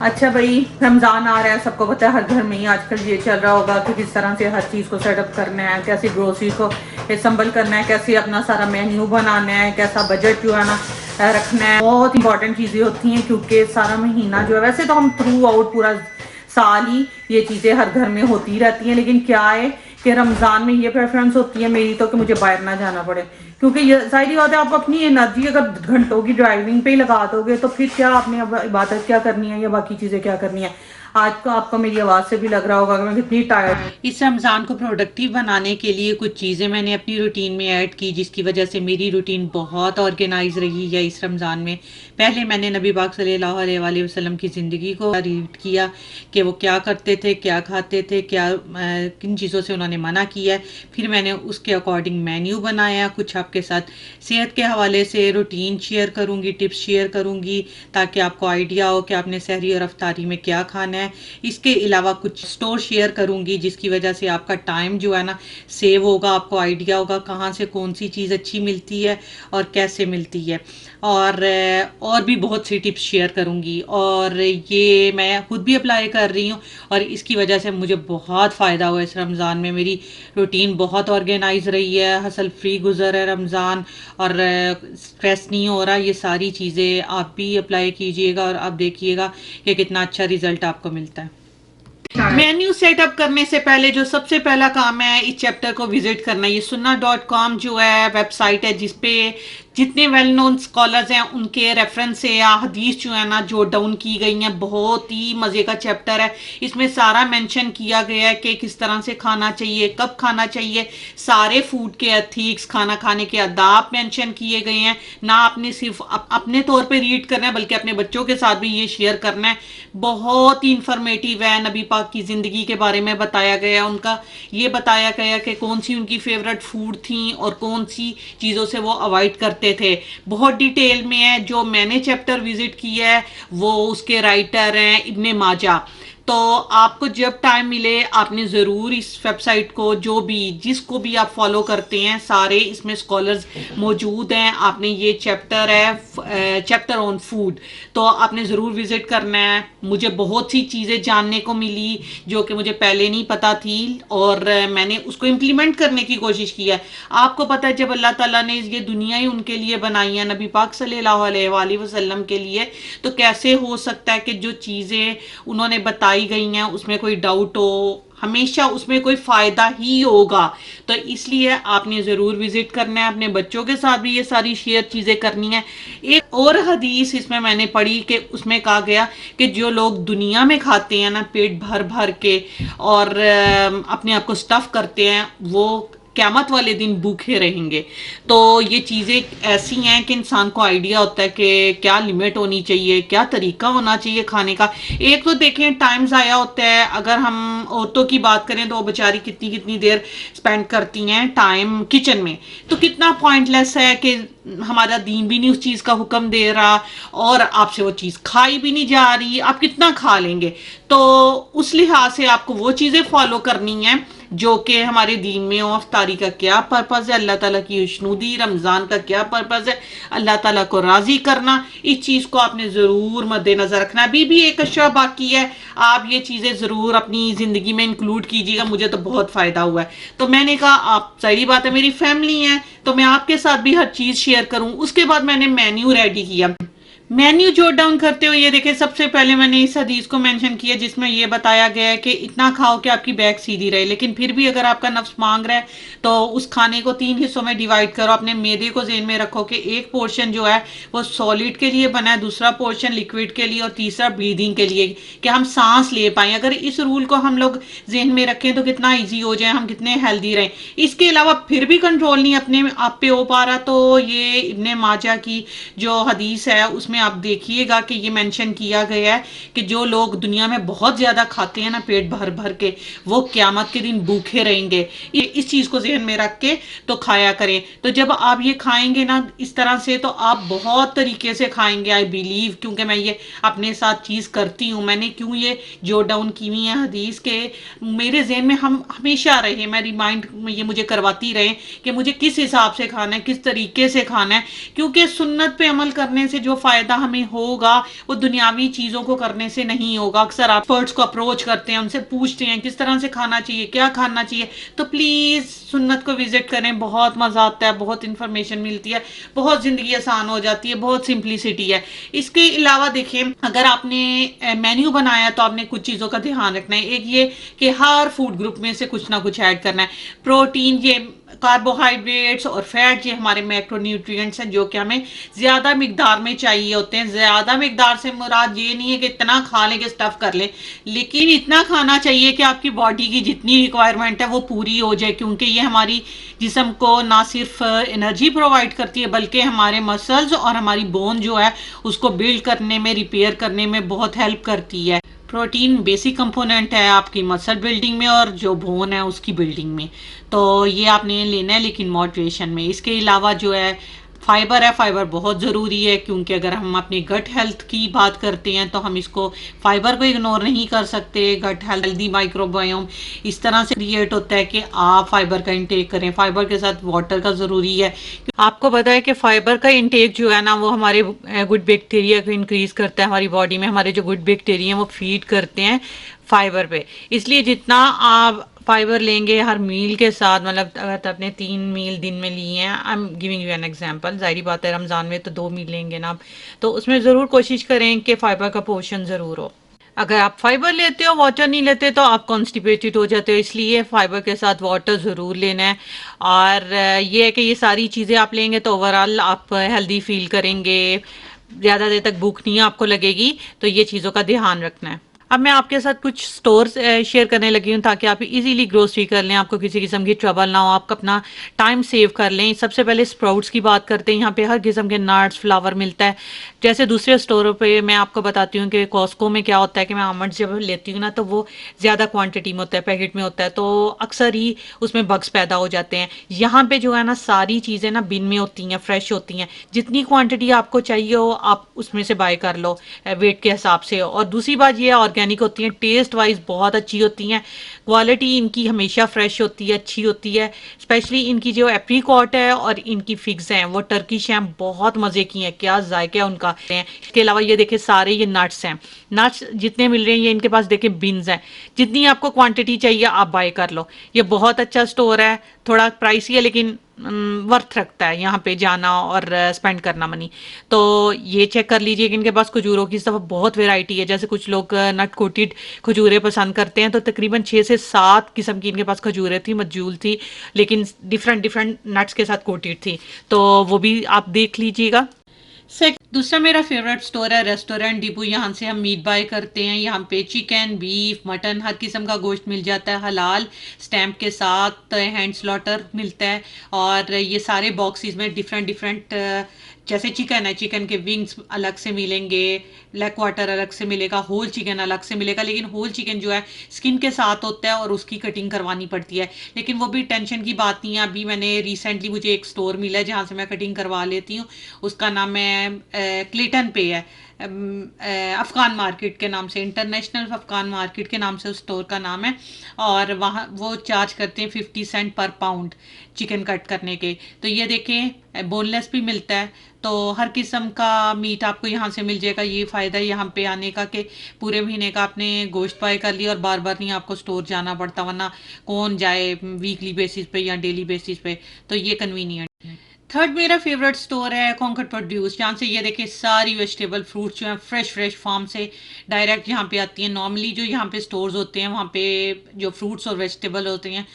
अच्छा भाई, रमजान आ रहा है, सबको पता है हर घर में ही आजकल ये चल रहा होगा कि किस तरह से हर चीज़ को सेटअप करना है, कैसे ग्रोसरी को संभल करना है, कैसे अपना सारा मेन्यू बनाना है, कैसा बजट जो है ना रखना है। बहुत इंपॉर्टेंट चीज़ें होती हैं क्योंकि सारा महीना जो है, वैसे तो हम थ्रू आउट पूरा साल ही ये चीज़ें हर घर में होती रहती हैं, लेकिन क्या है कि रमज़ान में ये प्रेफरेंस होती है मेरी तो कि मुझे बाहर ना जाना पड़े, क्योंकि ये जाहिर बात है आप अपनी एनर्जी अगर घंटों की ड्राइविंग पे ही लगा दोगे तो फिर क्या आपने अब इबादत क्या करनी है या बाकी चीज़ें क्या करनी है। आज तो आपको मेरी आवाज़ से भी लग रहा होगा कि मैं कितनी टायर्ड हूँ। इस रमज़ान को प्रोडक्टिव बनाने के लिए कुछ चीज़ें मैंने अपनी रूटीन में ऐड की, जिसकी वजह से मेरी रूटीन बहुत ऑर्गेनाइज रही है इस रमज़ान में। पहले मैंने नबी पाक सल्लल्लाहु अलैहि वसल्लम की ज़िंदगी को रीड किया कि वो क्या करते थे, क्या खाते थे, किन चीज़ों से उन्होंने मना किया है। फिर मैंने उसके अकॉर्डिंग मेन्यू बनाया। कुछ आपके साथ सेहत के हवाले से रूटीन शेयर करूँगी, टिप्स शेयर करूँगी, ताकि आपको आइडिया हो कि आपने सहरी और अफ्तारी में क्या खाना है। इसके अलावा कुछ स्टोर शेयर करूंगी, जिसकी वजह से आपका टाइम जो है ना सेव होगा, आपको आइडिया होगा कहाँ से कौन सी चीज़ अच्छी मिलती है और कैसे मिलती है। और भी बहुत सी टिप्स शेयर करूंगी, और ये मैं खुद भी अप्लाई कर रही हूँ और इसकी वजह से मुझे बहुत फ़ायदा हुआ। इस रमज़ान में मेरी रूटीन बहुत ऑर्गेनाइज रही है, हसल फ्री गुजर है रमज़ान, और स्ट्रेस नहीं हो रहा। ये सारी चीज़ें आप भी अप्लाई कीजिएगा और आप देखिएगा कि कितना अच्छा रिजल्ट आपको मिलता है। मेन्यू सेटअप करने से पहले जो सबसे पहला काम है, इस चैप्टर को विजिट करना। ये sunnah.com जो है वेबसाइट है, जिसपे जितने वेल नोन स्कॉलर्स हैं उनके रेफरेंस से या हदीस जो है ना जो डाउन की गई हैं। बहुत ही मज़े का चैप्टर है। इसमें सारा मेंशन किया गया है कि किस तरह से खाना चाहिए, कब खाना चाहिए, सारे फूड के एथिक्स, खाना खाने के आदाब मेंशन किए गए हैं। ना आपने सिर्फ अपने तौर पे रीड करना है, बल्कि अपने बच्चों के साथ भी ये शेयर करना है। बहुत ही इंफॉर्मेटिव है। नबी पाक की ज़िंदगी के बारे में बताया गया, उनका ये बताया गया कि कौन सी उनकी फेवरेट फूड थी और कौन सी चीज़ों से वो अवॉइड करते थे। बहुत डिटेल में है। जो मैंने चैप्टर विजिट किया है वो उसके राइटर हैं इब्ने माजा। तो आपको जब टाइम मिले आपने ज़रूर इस वेबसाइट को, जो भी जिसको भी आप फॉलो करते हैं, सारे इसमें स्कॉलर्स मौजूद हैं। आपने ये चैप्टर है चैप्टर ऑन फूड, तो आपने ज़रूर विजिट करना है। मुझे बहुत सी चीज़ें जानने को मिली जो कि मुझे पहले नहीं पता थी, और मैंने उसको इम्प्लीमेंट करने की कोशिश की है। आपको पता है जब अल्लाह ताला ने ये दुनिया ही उनके लिए बनाई है, नबी पाक सल्लल्लाहु अलैहि वसल्लम के लिए, तो कैसे हो सकता है कि जो चीज़ें उन्होंने बताई गई हैं उसमें कोई डाउट हो। हमेशा उसमें कोई फायदा ही होगा। तो इसलिए आपने जरूर विजिट करना है। अपने बच्चों के साथ भी ये सारी शेयर चीजें करनी है। एक और हदीस इसमें मैंने पढ़ी कि उसमें कहा गया कि जो लोग दुनिया में खाते हैं ना पेट भर भर के और अपने आप को स्टफ करते हैं, वो क़यामत वाले दिन भूखे रहेंगे। तो ये चीज़ें ऐसी हैं कि इंसान को आइडिया होता है कि क्या लिमिट होनी चाहिए, क्या तरीका होना चाहिए खाने का। एक तो देखें टाइम ज़ाया होता है। अगर हम औरतों की बात करें तो वो बेचारी कितनी कितनी देर स्पेंड करती हैं टाइम किचन में, तो कितना पॉइंटलेस है कि हमारा दीन भी नहीं उस चीज़ का हुक्म दे रहा और आपसे वो चीज़ खाई भी नहीं जा रही, आप कितना खा लेंगे। तो उस लिहाज से आपको वो चीज़ें फॉलो करनी है जो कि हमारे दीन में हो। अफ्तारी का क्या पर्पज़ है, अल्लाह ताला की खुशनुदी, रमज़ान का क्या पर्पज़ है, अल्लाह ताला को राज़ी करना। इस चीज़ को आपने ज़रूर मद्देनज़र रखना। अभी भी एक अशरा बाकी है, आप ये चीज़ें ज़रूर अपनी ज़िंदगी में इंक्लूड कीजिएगा। मुझे तो बहुत फ़ायदा हुआ है। तो मैंने कहा आप, सही बात है, मेरी फैमिली है तो मैं आपके साथ भी हर चीज़ शेयर करूँ। उसके बाद मैंने मेन्यू रेडी किया। मेन्यू जोट डाउन करते हुए ये देखें, सबसे पहले मैंने इस हदीस को मेंशन किया जिसमें ये बताया गया है कि इतना खाओ कि आपकी बैक सीधी रहे, लेकिन फिर भी अगर आपका नफ्स मांग रहा है तो उस खाने को 3 हिस्सों में डिवाइड करो। अपने मैदे को ज़हन में रखो कि एक पोर्शन जो है वो सॉलिड के लिए बना है, दूसरा पोर्शन लिक्विड के लिए और तीसरा ब्रीदिंग के लिए, कि हम सांस ले पाएँ। अगर इस रूल को हम लोग जहन में रखें तो कितना ईजी हो जाए, हम कितने हेल्दी रहें। इसके अलावा फिर भी कंट्रोल नहीं अपने आप पे हो पा रहा, तो ये इब्ने माजा की जो हदीस है उसमें आप देखिएगा कि ये मेंशन किया गया है कि जो लोग दुनिया में बहुत ज्यादा खाते हैं ना पेट भर भर के, वो क़यामत के दिन भूखे रहेंगे। इस चीज को ज़हन में रख के तो खाया करें। तो जब आप ये खाएंगे ना इस तरह से, तो आप बहुत तरीके से खाएंगे, आई बिलीव, क्योंकि मैं ये अपने साथ चीज करती हूँ। मैंने क्यों ये जो डाउन की हुई है हदीस के, मेरे जहन में हम हमेशा रहे, मैं रिमाइंड ये मुझे करवाती रहे कि मुझे किस हिसाब से खाना है, किस तरीके से खाना है, क्योंकि सुन्नत पे अमल करने से जो फायदा फ़ायदा हमें होगा वो दुनियावी चीज़ों को करने से नहीं होगा। अक्सर आप एक्सपर्ट्स को अप्रोच करते हैं, उनसे पूछते हैं किस तरह से खाना चाहिए, क्या खाना चाहिए, तो प्लीज़ सुन्नत को विज़िट करें, बहुत मज़ा आता है, बहुत इन्फॉर्मेशन मिलती है, बहुत ज़िंदगी आसान हो जाती है, बहुत सिंप्लिसिटी है। इसके अलावा देखिए, अगर आपने मेन्यू बनाया तो आपने कुछ चीज़ों का ध्यान रखना है। एक ये कि हर फूड ग्रुप में से कुछ ना कुछ ऐड करना है। प्रोटीन, ये कार्बोहाइड्रेट्स और फैट, ये हमारे मैक्रोन्यूट्रिएंट्स हैं जो कि हमें ज़्यादा मिकदार में चाहिए होते हैं। ज़्यादा मिकदार से मुराद ये नहीं है कि इतना खा लें कि स्टफ़ कर लें, लेकिन इतना खाना चाहिए कि आपकी बॉडी की जितनी रिक्वायरमेंट है वो पूरी हो जाए, क्योंकि ये हमारी जिस्म को ना सिर्फ एनर्जी प्रोवाइड करती है बल्कि हमारे मसल्स और हमारी बोन जो है उसको बिल्ड करने में, रिपेयर करने में बहुत हेल्प करती है। प्रोटीन बेसिक कंपोनेंट है आपकी मसल बिल्डिंग में और जो बोन है उसकी बिल्डिंग में, तो ये आपने लेना है लेकिन मॉडरेशन में। इसके अलावा जो है फाइबर है, फाइबर बहुत ज़रूरी है, क्योंकि अगर हम अपनी गट हेल्थ की बात करते हैं तो हम इसको फाइबर को इग्नोर नहीं कर सकते। गट हेल्दी माइक्रोबायोम इस तरह से क्रिएट होता है कि आप फाइबर का इंटेक करें। फाइबर के साथ वाटर का ज़रूरी है। आपको पता है कि फाइबर का इंटेक जो है ना वो हमारे गुड बैक्टीरिया को इंक्रीज करता है। हमारी बॉडी में हमारे जो गुड बैक्टीरिया हैं वो फीड करते हैं फाइबर पे, इसलिए जितना आप फाइबर लेंगे हर मील के साथ, मतलब अगर आपने 3 मील दिन में लिए हैं, I am giving you an example, जाहिर बात है रमज़ान में तो 2 मील लेंगे ना आप, तो उसमें ज़रूर कोशिश करें कि फाइबर का पोर्शन ज़रूर हो। अगर आप फाइबर लेते हो, वाटर नहीं लेते, तो आप कॉन्स्टिपेटेड हो जाते हो, इसलिए फाइबर के साथ वाटर ज़रूर लेना है। और ये है कि ये सारी चीज़ें आप लेंगे तो ओवरऑल आप हेल्दी फील करेंगे, ज़्यादा देर तक भूख नहीं आपको लगेगी, तो ये चीज़ों का ध्यान रखना है। अब मैं आपके साथ कुछ स्टोर्स शेयर करने लगी हूँ ताकि आप इजीली ग्रोसरी कर लें, आपको किसी किस्म की ट्रबल ना हो, आपका अपना टाइम सेव कर लें। सबसे पहले स्प्राउट्स की बात करते हैं। यहाँ पे हर किस्म के नट्स, फ्लावर मिलता है। जैसे दूसरे स्टोरों पे मैं आपको बताती हूँ कि कॉस्को में क्या होता है कि मैं आमंड जब लेती हूँ ना तो वो ज़्यादा क्वान्टिटी में होता है, पैकेट में होता है, तो अक्सर ही उसमें बग्स पैदा हो जाते हैं। यहाँ पे जो है ना सारी चीज़ें ना बिन में होती हैं, फ्रेश होती हैं। जितनी क्वान्टिटी आपको चाहिए हो आप उसमें से बाय कर लो वेट के हिसाब से। और दूसरी बात ये ऑर्गेनिक होती हैं, टेस्ट वाइज बहुत अच्छी होती हैं, क्वालिटी इनकी हमेशा फ्रेश होती है, अच्छी होती है। स्पेशली इनकी जो एप्रीकॉट है और इनकी फिग्स हैं वो टर्किश हैं, बहुत मज़े की हैं, क्या जायका है उनका हैं। इसके अलावा ये देखिए सारे ये नट्स हैं, नट्स जितने मिल रहे हैं ये इनके पास देखिए बिन्स हैं, जितनी आपको क्वांटिटी चाहिए आप बाय कर लो। ये बहुत अच्छा स्टोर है, थोड़ा प्राइसी है लेकिन वर्थ रखता है यहाँ पे जाना और स्पेंड करना मनी। तो ये चेक कर लीजिए कि इनके पास खजूरों की इस दफ़ा बहुत वैरायटी है। जैसे कुछ लोग नट कोटेड खजूरें पसंद करते हैं, तो तकरीबन 6 से 7 किस्म की इनके पास खजूरें थी, मजजूल थी, लेकिन डिफरेंट डिफरेंट नट्स के साथ कोटेड थी, तो वो भी आप देख लीजिएगा। दूसरा मेरा फेवरेट स्टोर है रेस्टोरेंट डिपो। यहाँ से हम मीट बाय करते हैं। यहाँ पे चिकन, बीफ, मटन, हर किस्म का गोश्त मिल जाता है, हलाल स्टैम्प के साथ, हैंड स्लॉटर मिलता है। और ये सारे बॉक्सेस में डिफरेंट डिफरेंट, जैसे चिकन है, चिकन के विंग्स अलग से मिलेंगे, लेग क्वार्टर अलग से मिलेगा, होल चिकन अलग से मिलेगा। लेकिन होल चिकन जो है स्किन के साथ होता है और उसकी कटिंग करवानी पड़ती है, लेकिन वो भी टेंशन की बात नहीं है। अभी मैंने रिसेंटली मुझे एक स्टोर मिला है जहाँ से मैं कटिंग करवा लेती हूँ, उसका नाम है क्लेटन पे है, अफ़गान मार्केट के नाम से, इंटरनेशनल अफ़गान मार्केट के नाम से उस स्टोर का नाम है। और वहाँ वो चार्ज करते हैं 50 सेंट पर पाउंड चिकन कट करने के। तो ये देखें बोनलेस भी मिलता है, तो हर किस्म का मीट आपको यहाँ से मिल जाएगा। ये फ़ायदा है यहाँ पे आने का कि पूरे महीने का आपने गोश्त बाय कर लिया और बार बार नहीं आपको स्टोर जाना पड़ता, वरना कौन जाए वीकली बेसिस पे या डेली बेसिस पे, तो ये कन्वीनियंट है। थर्ड मेरा फेवरेट स्टोर है कॉन्कर्ड प्रोड्यूस, जहाँ से ये देखिए सारी वेजिटेबल फ्रूट्स जो हैं फ्रेश फ्रेश फार्म से डायरेक्ट यहाँ पे आती हैं। नॉर्मली जो यहाँ पे स्टोर्स होते हैं वहाँ पे जो फ्रूट्स और वेजिटेबल होते हैं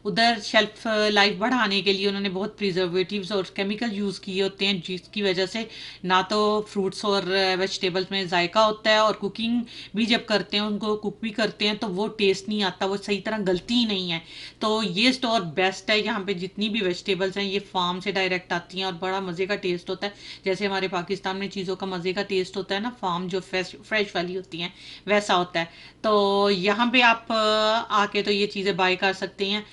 उधर शेल्फ लाइफ बढ़ाने के लिए उन्होंने बहुत प्रिजर्वेटिव्स और केमिकल यूज़ किए होते हैं, जिसकी वजह से ना तो फ्रूट्स और वेजिटेबल्स में जायका होता है, और कुकिंग भी जब करते हैं, उनको कुक भी करते हैं, तो वो टेस्ट नहीं आता, वो सही तरह गलती ही नहीं है। तो ये स्टोर बेस्ट है। यहाँ पे जितनी भी वेजिटेबल्स हैं ये फार्म से डायरेक्ट आती हैं और बड़ा मज़े का टेस्ट होता है। जैसे हमारे पाकिस्तान में चीज़ों का मज़े का टेस्ट होता है ना, फार्म जो फ्रेश वाली होती हैं वैसा होता है। तो यहाँ पे आप आके तो ये चीज़ें बाय कर सकते हैं।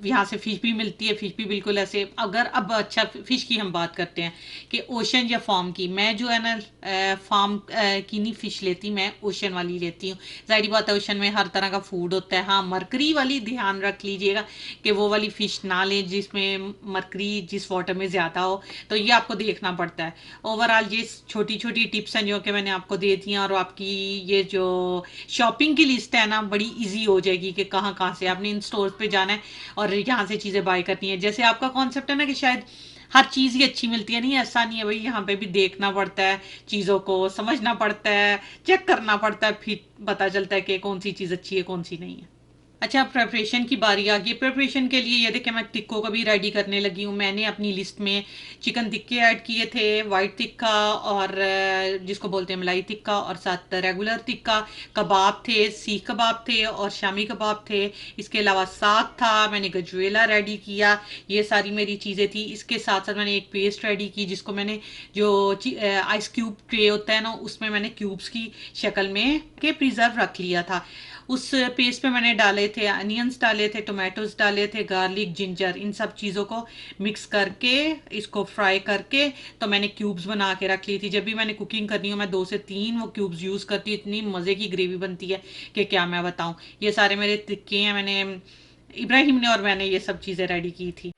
यहाँ से फ़िश भी मिलती है, फ़िश भी बिल्कुल ऐसे, अगर अब अच्छा फ़िश की हम बात करते हैं कि ओशन या फार्म की, मैं जो है ना फार्म की नहीं फ़िश लेती, मैं ओशन वाली लेती हूँ। ज़ाहिर बात है ओशन में हर तरह का फूड होता है। हाँ, मरकरी वाली ध्यान रख लीजिएगा कि वो वाली फ़िश ना लें जिसमें मरकरी जिस वाटर में ज़्यादा हो, तो ये आपको देखना पड़ता है। ओवरऑल ये छोटी छोटी टिप्स हैं जो कि मैंने आपको दे दी हैं, और आपकी ये जो शॉपिंग की लिस्ट है ना बड़ी इजी हो जाएगी कि कहाँ कहाँ से आपने इन स्टोर्स पे जाना है और यहाँ से चीज़ें बाय करनी है। जैसे आपका कॉन्सेप्ट है ना कि शायद हर चीज़ ही अच्छी मिलती है, नहीं ऐसा नहीं है भाई, यहाँ पे भी देखना पड़ता है, चीज़ों को समझना पड़ता है, चेक करना पड़ता है, फिर पता चलता है कि कौन सी चीज़ अच्छी है कौन सी नहीं है। अच्छा, प्रिपरेशन की बारी आ गई। प्रिपरेशन के लिए ये देखिए मैं टिक्कों को भी रेडी करने लगी हूँ। मैंने अपनी लिस्ट में चिकन टिक्के ऐड किए थे, वाइट टिक्का और जिसको बोलते हैं मलाई टिक्का, और साथ रेगुलर टिक्का, कबाब थे, सीख कबाब थे और शामी कबाब थे। इसके अलावा साग था, मैंने गजरेला रेडी किया। ये सारी मेरी चीज़ें थी। इसके साथ साथ मैंने एक पेस्ट रेडी की जिसको मैंने जो आइस क्यूब ट्रे होता है ना उसमें मैंने क्यूब्स की शक्ल में के प्रिजर्व रख लिया था। उस पेस्ट पे मैंने डाले थे अनियंस, डाले थे टोमेटोज, डाले थे गार्लिक, जिंजर, इन सब चीज़ों को मिक्स करके इसको फ्राई करके तो मैंने क्यूब्स बना के रख ली थी। जब भी मैंने कुकिंग करनी हो मैं 2 से 3 वो क्यूब्स यूज़ करती हूँ। इतनी मज़े की ग्रेवी बनती है कि क्या मैं बताऊँ। ये सारे मेरे टिक्के हैं, मैंने इब्राहिम ने और मैंने ये सब चीज़ें रेडी की थी।